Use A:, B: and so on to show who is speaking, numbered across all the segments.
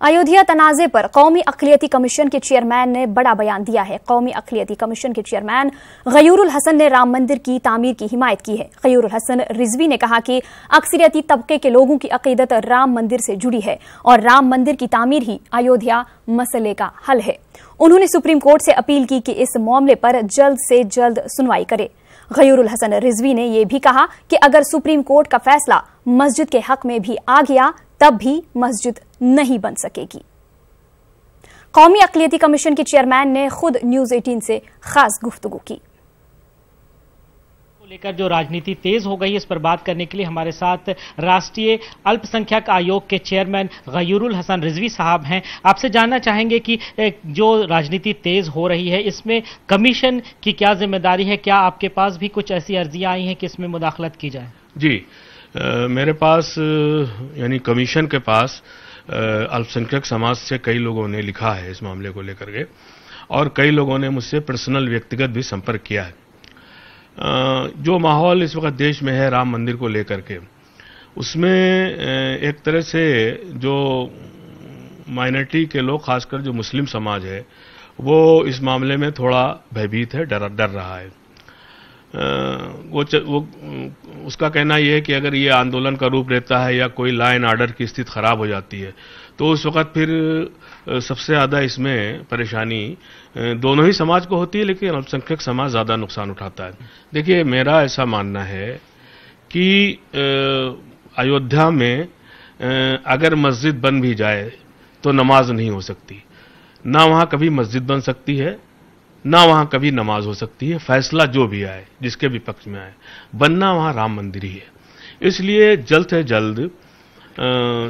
A: अयोध्या तनाजे पर कौमी अक़लियती कमीशन के चेयरमैन ने बड़ा बयान दिया है। कौमी अक़लियती कमीशन के चेयरमैन गयूरुल हसन ने राम मंदिर की तामीर की हिमायत की है। गयूरुल हसन रिजवी ने कहा कि अक्सरियती तबके के लोगों की अकीदत राम मंदिर से जुड़ी है और राम मंदिर की तामीर ही अयोध्या मसले का हल है। उन्होंने सुप्रीम कोर्ट से अपील की कि इस मामले पर जल्द से जल्द सुनवाई करे। गयूरुल हसन रिजवी ने यह भी कहा कि अगर सुप्रीम कोर्ट का फैसला मस्जिद के हक में भी आ गया तब भी मस्जिद नहीं बन सकेगी। कौमी अक़लियती कमीशन के चेयरमैन ने खुद न्यूज़ 18 से खास गुफ्तगू की।
B: लेकर जो राजनीति तेज हो गई, इस पर बात करने के लिए हमारे साथ राष्ट्रीय अल्पसंख्यक आयोग के चेयरमैन गयूरुल हसन रिजवी साहब हैं। आपसे जानना चाहेंगे कि जो राजनीति तेज हो रही है, इसमें कमीशन की क्या जिम्मेदारी है? क्या आपके पास भी कुछ ऐसी अर्जियां आई हैं कि इसमें मुदाखलत की जाए?
C: जी, मेरे पास यानी कमीशन के पास अल्पसंख्यक समाज से कई लोगों ने लिखा है इस मामले को लेकर के, और कई लोगों ने मुझसे पर्सनल व्यक्तिगत भी संपर्क किया है। जो माहौल इस वक्त देश में है राम मंदिर को लेकर के, उसमें एक तरह से जो माइनॉरिटी के लोग, खासकर जो मुस्लिम समाज है, वो इस मामले में थोड़ा भयभीत है, डर रहा है। वो उसका कहना यह है कि अगर ये आंदोलन का रूप लेता है या कोई लॉ एंड ऑर्डर की स्थिति खराब हो जाती है तो उस वक्त फिर सबसे ज्यादा इसमें परेशानी दोनों ही समाज को होती है, लेकिन अल्पसंख्यक समाज ज्यादा नुकसान उठाता है। देखिए, मेरा ऐसा मानना है कि अयोध्या में अगर मस्जिद बन भी जाए तो नमाज नहीं हो सकती, ना वहां कभी मस्जिद बन सकती है, ना वहां कभी नमाज हो सकती है। फैसला जो भी आए, जिसके भी पक्ष में आए, बनना वहां राम मंदिर ही है। इसलिए जल्द से जल्द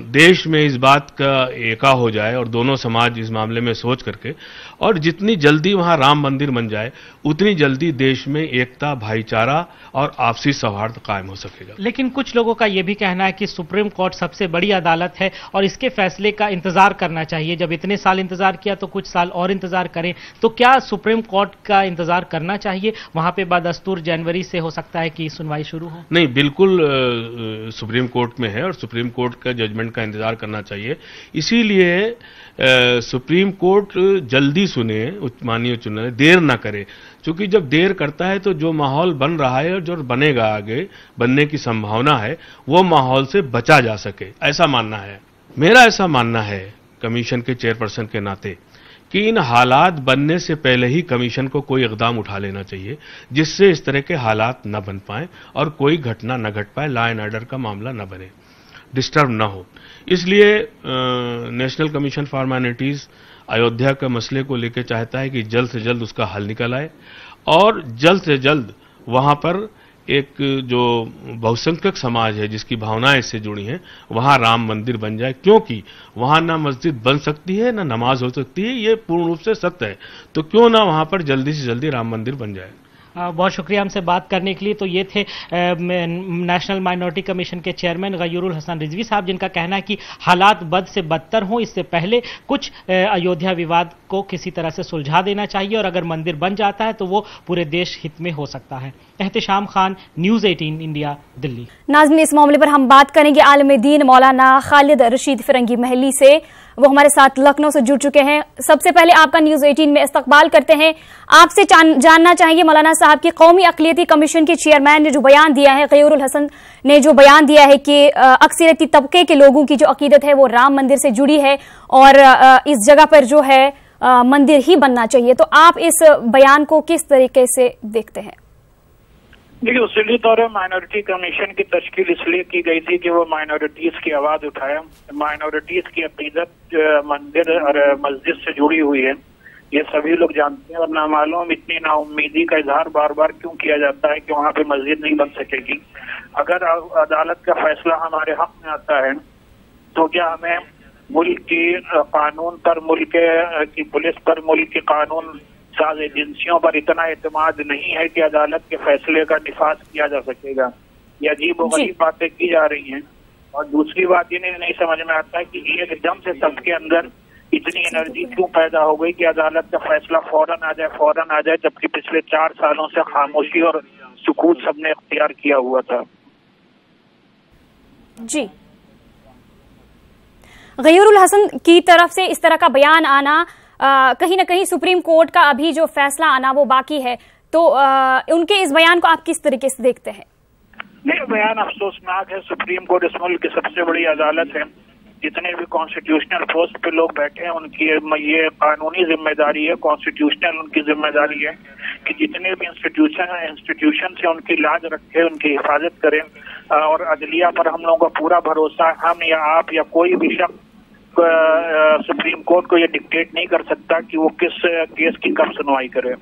C: देश में इस बात का एका हो जाए और दोनों समाज इस मामले में सोच करके, और जितनी जल्दी वहां राम मंदिर बन जाए उतनी जल्दी देश में एकता, भाईचारा और आपसी सौहार्द कायम हो सकेगा।
B: लेकिन कुछ लोगों का यह भी कहना है कि सुप्रीम कोर्ट सबसे बड़ी अदालत है और इसके फैसले का इंतजार करना चाहिए। जब इतने साल इंतजार किया तो कुछ साल और इंतजार करें। तो क्या सुप्रीम कोर्ट का इंतजार करना चाहिए? वहां पे बदस्तूर जनवरी से हो सकता है कि सुनवाई शुरू हो।
C: नहीं, बिल्कुल सुप्रीम कोर्ट में है और सुप्रीम कोर्ट का जजमेंट का इंतजार करना चाहिए। इसीलिए सुप्रीम कोर्ट जल्दी सुने, माननीय उच्च न्यायालय देर ना करे, क्योंकि जब देर करता है तो जो माहौल बन रहा है और जो बनेगा, आगे बनने की संभावना है, वो माहौल से बचा जा सके, ऐसा मानना है मेरा। ऐसा मानना है कमीशन के चेयरपर्सन के नाते कि इन हालात बनने से पहले ही कमीशन को कोई इकदाम उठा लेना चाहिए जिससे इस तरह के हालात न बन पाए और कोई घटना न घट पाए, लॉ एंड ऑर्डर का मामला न बने, डिस्टर्ब ना हो। इसलिए national commission for minorities Ayodhya के मसले को लेकर चाहता है कि जल्द से जल्द उसका हल निकल आए और जल्द से जल्द वहां पर एक जो बहुसंख्यक समाज है जिसकी भावनाएं इससे जुड़ी हैं, वहां राम मंदिर बन जाए, क्योंकि वहां ना मस्जिद बन सकती है ना नमाज हो सकती है। ये पूर्ण रूप से सत्य है। तो क्यों ना वहां पर जल्दी से जल्दी राम मंदिर बन जाए।
B: बहुत शुक्रिया हमसे बात करने के लिए। तो ये थे नेशनल माइनॉरिटी कमीशन के चेयरमैन गयूरुल हसन रिजवी साहब, जिनका कहना है कि हालात बद से बदतर हों, इससे पहले कुछ अयोध्या विवाद को किसी तरह से सुलझा देना चाहिए और अगर मंदिर बन जाता है तो वो पूरे देश हित में हो सकता है। Ehtisham Khan, news 18 India, Delhi.
A: नाज़रीन, इस मामले पर हम बात करेंगे आलिम दीन मौलाना खालिद रशीद फिरंगी महली से। वो हमारे साथ लखनऊ से जुड़ चुके हैं। सबसे पहले आपका न्यूज़ 18 में इस्तकबाल करते हैं। आपसे जानना चाहेंगे मौलाना साहब की कौमी अक़लियती कमीशन के चेयरमैन ने जो बयान दिया है, गयूरुल हसन ने जो बयान दिया है कि अक्सरियती तबके के लोगों की जो अकीदत है वो राम मंदिर से जुड़ी है और इस जगह पर जो है मंदिर ही बनना चाहिए, तो आप इस बयान को किस तरीके से देखते हैं?
D: देखिए, उसूली तौर पर माइनॉरिटी कमीशन की तश्कील इसलिए की गई थी कि वो माइनॉरिटीज की आवाज उठाए। माइनॉरिटीज की अकीदत मंदिर और मस्जिद से जुड़ी हुई है, ये सभी लोग जानते हैं। और ना मालूम इतनी नाउम्मीदी का इजहार बार बार क्यों किया जाता है कि वहाँ पे मस्जिद नहीं बन सकेगी। अगर अदालत का फैसला हमारे हक में आता है तो क्या हमें मुल्क की कानून पर, मुल्क की पुलिस पर, मुल्क के कानून साज एजेंसियों पर इतना एतमाद नहीं है कि अदालत के फैसले का निफाज किया जा सकेगा? ये अजीब और गरीब बातें की जा रही हैं। और दूसरी बात ये नहीं समझ में आता है कि एकदम से सबके अंदर इतनी एनर्जी क्यों पैदा हो गई कि अदालत का फैसला फौरन आ जाए, जबकि पिछले 4 सालों से खामोशी और सुकूत सबने इख्तियार किया हुआ था।
A: जी, गयूरुल हसन की तरफ से इस तरह का बयान आना कहीं ना कहीं सुप्रीम कोर्ट का अभी जो फैसला आना वो बाकी है, तो उनके इस बयान को आप किस तरीके से देखते हैं?
D: नहीं, बयान अफसोसनाक है। सुप्रीम कोर्ट इस मुल्क की सबसे बड़ी अदालत है। जितने भी कॉन्स्टिट्यूशनल पोस्ट पे लोग बैठे हैं उनकी ये कानूनी जिम्मेदारी है, कॉन्स्टिट्यूशनल उनकी जिम्मेदारी है कि जितने भी इंस्टीट्यूशन से उनकी लाज रखे, उनकी हिफाजत करें। और अदलिया पर हम लोगों का पूरा भरोसा, हम या आप या कोई भी शख्स सुप्रीम कोर्ट को ये डिक्टेट नहीं कर सकता कि वो किस केस की कब सुनवाई करे।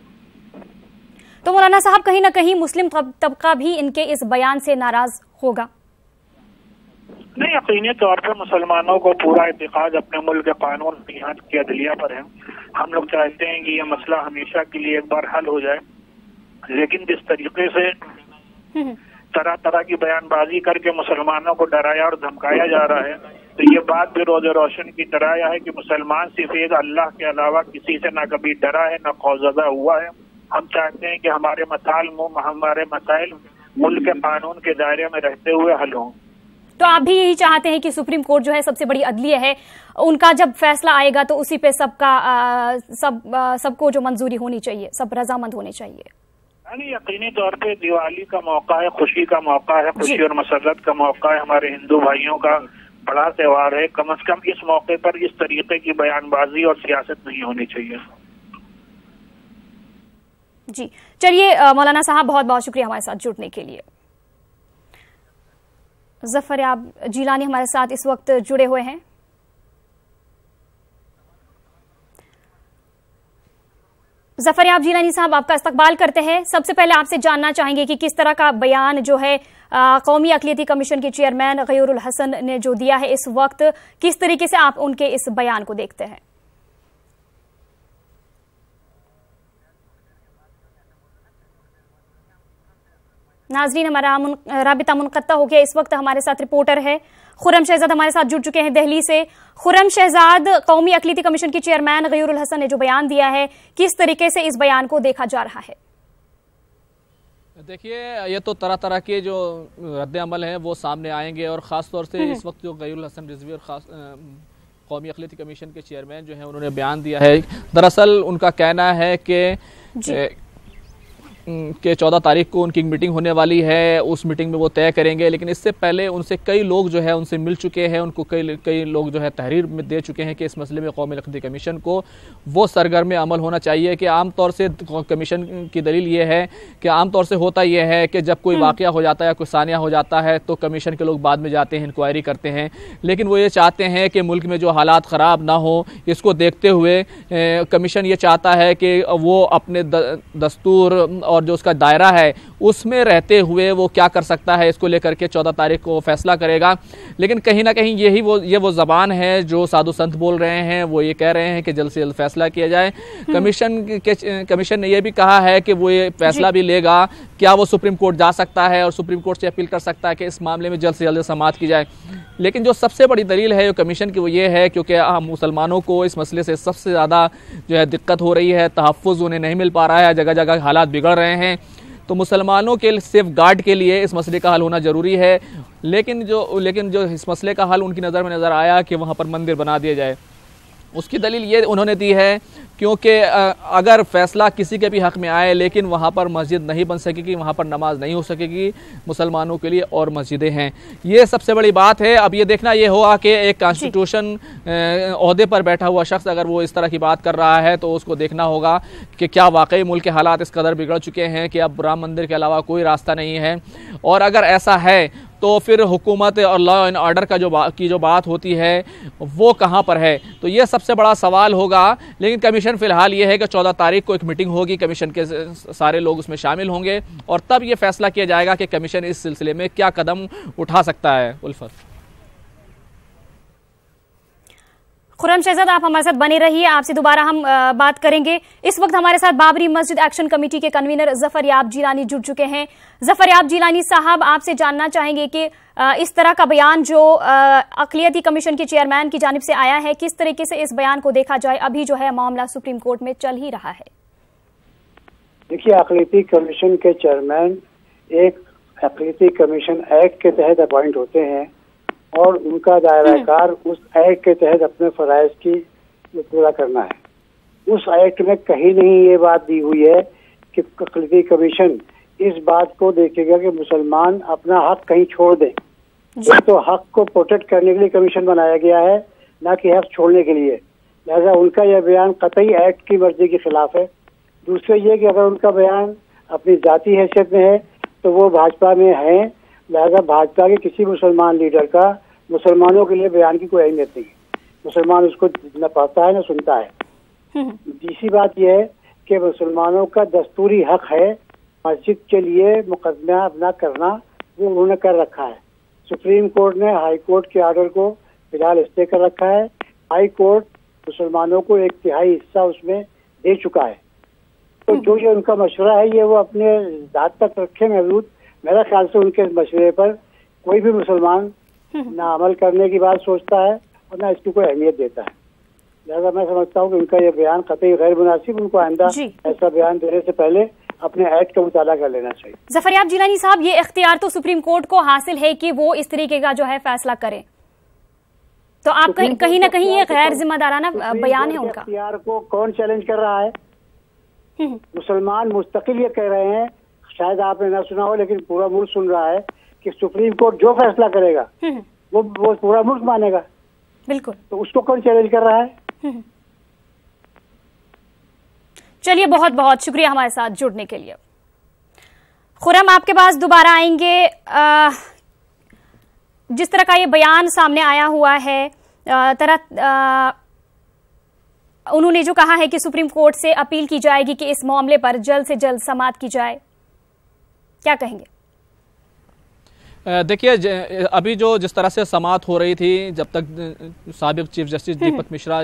A: तो मौलाना साहब, कहीं ना कहीं मुस्लिम तबका भी इनके इस बयान से नाराज होगा?
D: नहीं, यकीनी तौर पर मुसलमानों को पूरा इत्तेकाद अपने मुल्क के कानून यहाँ की अदलिया पर है। हम लोग चाहते हैं कि ये मसला हमेशा के लिए एक बार हल हो जाए, लेकिन जिस तरीके से तरह तरह की बयानबाजी करके मुसलमानों को डराया और धमकाया जा रहा है, तो ये बात भी रोज़ रोशन की तरह है कि मुसलमान सिर्फ एक अल्लाह के अलावा किसी से ना कभी डरा है, ना खौफज़दा हुआ है। हम चाहते हैं कि हमारे मसाइल मुल्क के कानून के दायरे में रहते हुए हल हों।
A: तो आप भी यही चाहते हैं कि सुप्रीम कोर्ट जो है सबसे बड़ी अदलिया है, उनका जब फैसला आएगा तो उसी पे सबको जो मंजूरी होनी चाहिए, सब रजामंद होने चाहिए?
D: यानी यकीनी तौर पे दिवाली का मौका है, खुशी का मौका है, खुशी और मसरत का मौका है, हमारे हिंदू भाइयों का बड़ा त्योहार है। कम से कम इस मौके पर इस तरीके की बयानबाजी और सियासत नहीं होनी चाहिए।
A: जी चलिए मौलाना साहब, बहुत बहुत शुक्रिया हमारे साथ जुड़ने के लिए। जफर याब जिलानी हमारे साथ इस वक्त जुड़े हुए हैं। जफर याब जिलानी साहब, आपका इस्तकबाल करते हैं। सबसे पहले आपसे जानना चाहेंगे कि किस तरह का बयान जो है कौमी अक़लियती कमीशन के चेयरमैन गयूरुल हसन ने जो दिया है इस वक्त, किस तरीके से आप उनके इस बयान को देखते हैं? नाजरीन, हमारा राबिता मुनक़त्ता हो गया। इस वक्त हमारे साथ रिपोर्टर है खुर्रम शहजाद हमारे साथ जुड़ चुके हैं दिल्ली से। खुर्रम शहजाद, कौमी अक़लियती कमीशन के चेयरमैन गयूरुल हसन ने जो बयान दिया है, किस तरीके से इस बयान को देखा जा रहा है?
E: देखिए, ये तो तरह तरह के जो रद्द अमल हैं वो सामने आएंगे, और ख़ास तौर से इस वक्त जो गयूरुल हसन रिजवी और ख़ास कौमी अक़लियती कमीशन के चेयरमैन जो हैं उन्होंने बयान दिया है। दरअसल उनका कहना है कि 14 तारीख को उनकी मीटिंग होने वाली है, उस मीटिंग में वो तय करेंगे, लेकिन इससे पहले उनसे कई लोग जो है उनसे मिल चुके हैं, उनको कई लोग जो है तहरीर में दे चुके हैं कि इस मसले में कौमी अक़लियती कमीशन को वो सरगर्म अमल होना चाहिए। कि आमतौर से कमीशन की दलील ये है कि आमतौर से होता यह है कि जब कोई वाक़या हो जाता है, कोई सानिया हो जाता है, तो कमीशन के लोग बाद में जाते हैं, इंक्वायरी करते हैं, लेकिन वो ये चाहते हैं कि मुल्क में जो हालात ख़राब ना हो, इसको देखते हुए कमीशन ये चाहता है कि वो अपने दस्तूर और जो उसका दायरा है उसमें रहते हुए वो क्या कर सकता है, इसको लेकर के 14 तारीख को फैसला करेगा। लेकिन कहीं ना कहीं ये वो ज़बान है जो साधु संत बोल रहे हैं, वो ये कह रहे हैं कि जल्द से जल्द फैसला किया जाए। कमीशन ने यह भी कहा है कि वो ये फैसला भी लेगा, क्या वो सुप्रीम कोर्ट जा सकता है और सुप्रीम कोर्ट से अपील कर सकता है कि इस मामले में जल्द से जल्द समाअत की जाए। लेकिन जो सबसे बड़ी दलील है कमीशन की वो ये है, क्योंकि हम मुसलमानों को इस मसले से सबसे ज़्यादा जो है दिक्कत हो रही है, तहफ़्फ़ुज़ उन्हें नहीं मिल पा रहा है, जगह जगह हालात बिगड़ रहे हैं, तो मुसलमानों के सेफ गार्ड के लिए इस मसले का हल होना ज़रूरी है। लेकिन जो इस मसले का हल उनकी नज़र में नज़र आया कि वहाँ पर मंदिर बना दिया जाए, उसकी दलील ये उन्होंने दी है क्योंकि अगर फैसला किसी के भी हक़ में आए लेकिन वहाँ पर मस्जिद नहीं बन सकेगी, वहाँ पर नमाज नहीं हो सकेगी, मुसलमानों के लिए और मस्जिदें हैं, ये सबसे बड़ी बात है। अब ये देखना ये होगा कि एक कॉन्स्टिट्यूशन ओहदे पर बैठा हुआ शख्स अगर वो इस तरह की बात कर रहा है तो उसको देखना होगा कि क्या वाकई मुल्क के हालात इस कदर बिगड़ चुके हैं कि अब राम मंदिर के अलावा कोई रास्ता नहीं है, और अगर ऐसा है तो फिर हुकूमत और लॉ एंड ऑर्डर का जो बात होती है वो कहाँ पर है, तो ये सबसे बड़ा सवाल होगा। लेकिन कमीशन फ़िलहाल ये है कि 14 तारीख को एक मीटिंग होगी, कमीशन के सारे लोग उसमें शामिल होंगे और तब ये फैसला किया जाएगा कि कमीशन इस सिलसिले में क्या कदम उठा सकता है। उल्फत,
A: खुर्रम शहजाद, आप हमारे साथ बने रहिए, आपसे दोबारा हम बात करेंगे। इस वक्त हमारे साथ बाबरी मस्जिद एक्शन कमेटी के कन्वीनर जफर याब जिलानी जुड़ चुके हैं। जफर याब जिलानी साहब, आपसे जानना चाहेंगे कि इस तरह का बयान जो अक़लियती कमीशन के चेयरमैन की जानिब से आया है, किस तरीके से इस बयान को देखा जाए? अभी जो है मामला सुप्रीम कोर्ट में चल ही रहा है।
F: देखिए, अक़लियती कमीशन के चेयरमैन एक अक़लियती कमीशन एक्ट के तहत अपॉइंट होते हैं और उनका दायरा कार उस एक्ट के तहत अपने फराइज की पूरा करना है। उस एक्ट में कहीं नहीं ये बात दी हुई है कि अक़लीती कमीशन इस बात को देखेगा कि मुसलमान अपना हक कहीं छोड़ दें। तो हक को प्रोटेक्ट करने के लिए कमीशन बनाया गया है, ना कि हक छोड़ने के लिए। लिहाजा उनका यह बयान कतई एक्ट की मर्जी के खिलाफ है। दूसरे ये कि अगर उनका बयान अपनी जाती हैसियत में है तो वो भाजपा में है, लिहाजा भाजपा के किसी मुसलमान लीडर का मुसलमानों के लिए बयान की कोई अहमियत नहीं है। मुसलमान उसको न पढ़ता है न सुनता है। तीसरी बात यह है कि मुसलमानों का दस्तूरी हक है मस्जिद के लिए मुकदमा अपना करना, वो उन्होंने कर रखा है। सुप्रीम कोर्ट ने हाई कोर्ट के आर्डर को फिलहाल स्टे कर रखा है। हाई कोर्ट मुसलमानों को 1/3 हिस्सा उसमें दे चुका है। तो जो ये उनका मशवरा है ये वो अपने हाथ तक रखे महदूद। मेरा ख्याल से उनके मशवरे पर कोई भी मुसलमान ना अमल करने की बात सोचता है और ना इसकी कोई अहमियत देता है। लिहाजा मैं समझता हूँ कि उनका ये बयान कतई गैर मुनासिब। उनको आइंदा ऐसा बयान देने से पहले अपने एक्ट का मुताला कर लेना चाहिए।
A: ज़फ़रयाब जिलानी साहब, ये इख्तियार तो सुप्रीम कोर्ट को हासिल है कि वो इस तरीके का जो है फैसला करें, तो आप कहीं ना कहीं ये गैर जिम्मेदाराना बयान है उनका।
F: इख्तियार को कौन चैलेंज कर रहा है? मुसलमान मुस्तकिल ये कह रहे हैं, शायद आपने ना सुना हो लेकिन पूरा मुल्क सुन रहा है कि सुप्रीम कोर्ट जो फैसला करेगा वो पूरा मुल्क मानेगा।
A: बिल्कुल।
F: तो उसको कौन चैलेंज कर रहा है?
A: चलिए, बहुत बहुत शुक्रिया हमारे साथ जुड़ने के लिए। खुर्रम, आपके पास दोबारा आएंगे। जिस तरह का ये बयान सामने आया हुआ है, उन्होंने जो कहा है कि सुप्रीम कोर्ट से अपील की जाएगी कि इस मामले पर जल्द से जल्द समाअत की जाए, क्या कहेंगे?
E: देखिए, अभी जो जिस तरह से समाअत हो रही थी, जब तक साबिक चीफ जस्टिस दीपक मिश्रा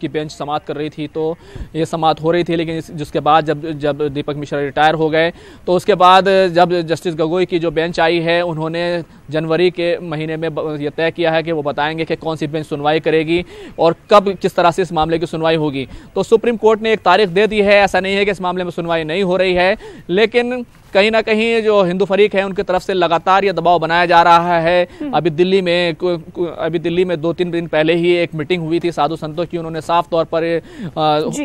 E: की बेंच समाअत कर रही थी तो ये समाअत हो रही थी, लेकिन जिसके बाद जब दीपक मिश्रा रिटायर हो गए तो उसके बाद जब जस्टिस गगोई की जो बेंच आई है, उन्होंने जनवरी के महीने में ये तय किया है कि वो बताएंगे कि कौन सी बेंच सुनवाई करेगी और कब किस तरह से इस मामले की सुनवाई होगी। तो सुप्रीम कोर्ट ने एक तारीख दे दी है। ऐसा नहीं है कि इस मामले में सुनवाई नहीं हो रही है, लेकिन कहीं ना कहीं जो हिंदू फरीक है उनकी तरफ से लगातार ये दबाव बनाया जा रहा है। अभी दिल्ली में 2-3 दिन पहले ही एक मीटिंग हुई थी साधु संतों की। उन्होंने साफ तौर पर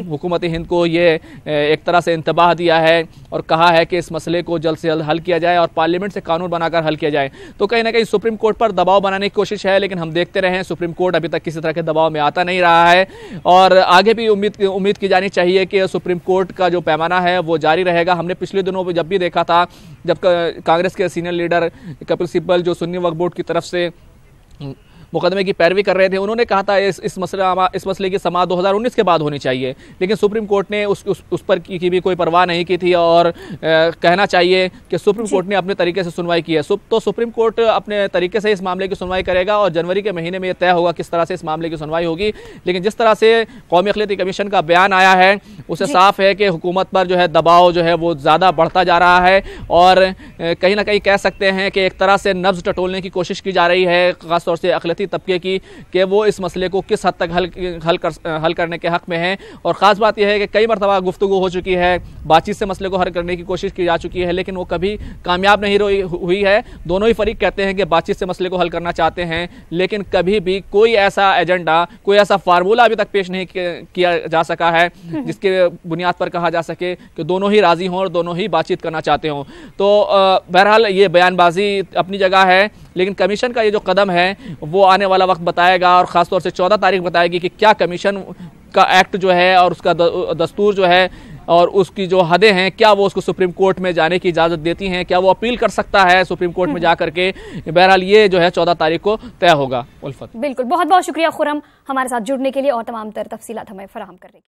E: हुकूमत हिंद को ये एक तरह से इंतबाह दिया है और कहा है कि इस मसले को जल्द से जल्द हल किया जाए और पार्लियामेंट से कानून बनाकर हल किया जाए। तो कहीं ना कहीं सुप्रीम कोर्ट पर दबाव बनाने की कोशिश है, लेकिन हम देखते रहे सुप्रीम कोर्ट अभी तक किसी तरह के दबाव में आता नहीं रहा है और आगे भी उम्मीद की जानी चाहिए कि सुप्रीम कोर्ट का जो पैमाना है वो जारी रहेगा। हमने पिछले दिनों जब भी देखा था, जब कांग्रेस के सीनियर लीडर कपिल सिब्बल जो सुन्नी वक्फ बोर्ड की तरफ से मुकदमे की पैरवी कर रहे थे, उन्होंने कहा था इस मसले की समाअत 2019 के बाद होनी चाहिए, लेकिन सुप्रीम कोर्ट ने उस पर की भी कोई परवाह नहीं की थी और कहना चाहिए कि सुप्रीम कोर्ट ने अपने तरीके से सुनवाई की है। तो सुप्रीम कोर्ट अपने तरीके से इस मामले की सुनवाई करेगा और जनवरी के महीने में यह तय होगा किस तरह से इस मामले की सुनवाई होगी। लेकिन जिस तरह से कौमी अक़लियती कमीशन का बयान आया है, उससे साफ है कि हुकूमत पर जो है दबाव जो है वो ज़्यादा बढ़ता जा रहा है और कहीं ना कहीं कह सकते हैं कि एक तरह से नब्ज़ टटोलने की कोशिश की जा रही है, खासतौर से अक़लियती तबके की, कि वो इस मसले को किस हद तक हल करने के हक में है। और ख़ास बात यह है कि कई मरतबा गुफ्तगू हो चुकी है, बातचीत से मसले को हल करने की कोशिश की जा चुकी है, लेकिन वो कभी कामयाब नहीं हुई है। दोनों ही फरीक कहते हैं कि बातचीत से मसले को हल करना चाहते हैं, लेकिन कभी भी कोई ऐसा एजेंडा, कोई ऐसा फार्मूला अभी तक पेश नहीं किया जा सका है जिसके बुनियाद पर कहा जा सके कि दोनों ही राजी हों और दोनों ही बातचीत करना चाहते हों। तो बहरहाल ये बयानबाजी अपनी जगह है, लेकिन कमीशन का ये जो कदम है वो आने वाला वक्त बताएगा और ख़ासतौर से 14 तारीख बताएगी कि क्या कमीशन का एक्ट जो है और उसका दस्तूर जो है और उसकी जो हदें हैं, क्या वो उसको सुप्रीम कोर्ट में जाने की इजाज़त देती हैं, क्या वो अपील कर सकता है सुप्रीम कोर्ट में जाकर के। बहरहाल ये जो है 14 तारीख को तय होगा। उल्फत,
A: बिल्कुल, बहुत बहुत शुक्रिया खुर्रम हमारे साथ जुड़ने के लिए और तमाम तर तफसीलात हमें फराहम करने के लिए।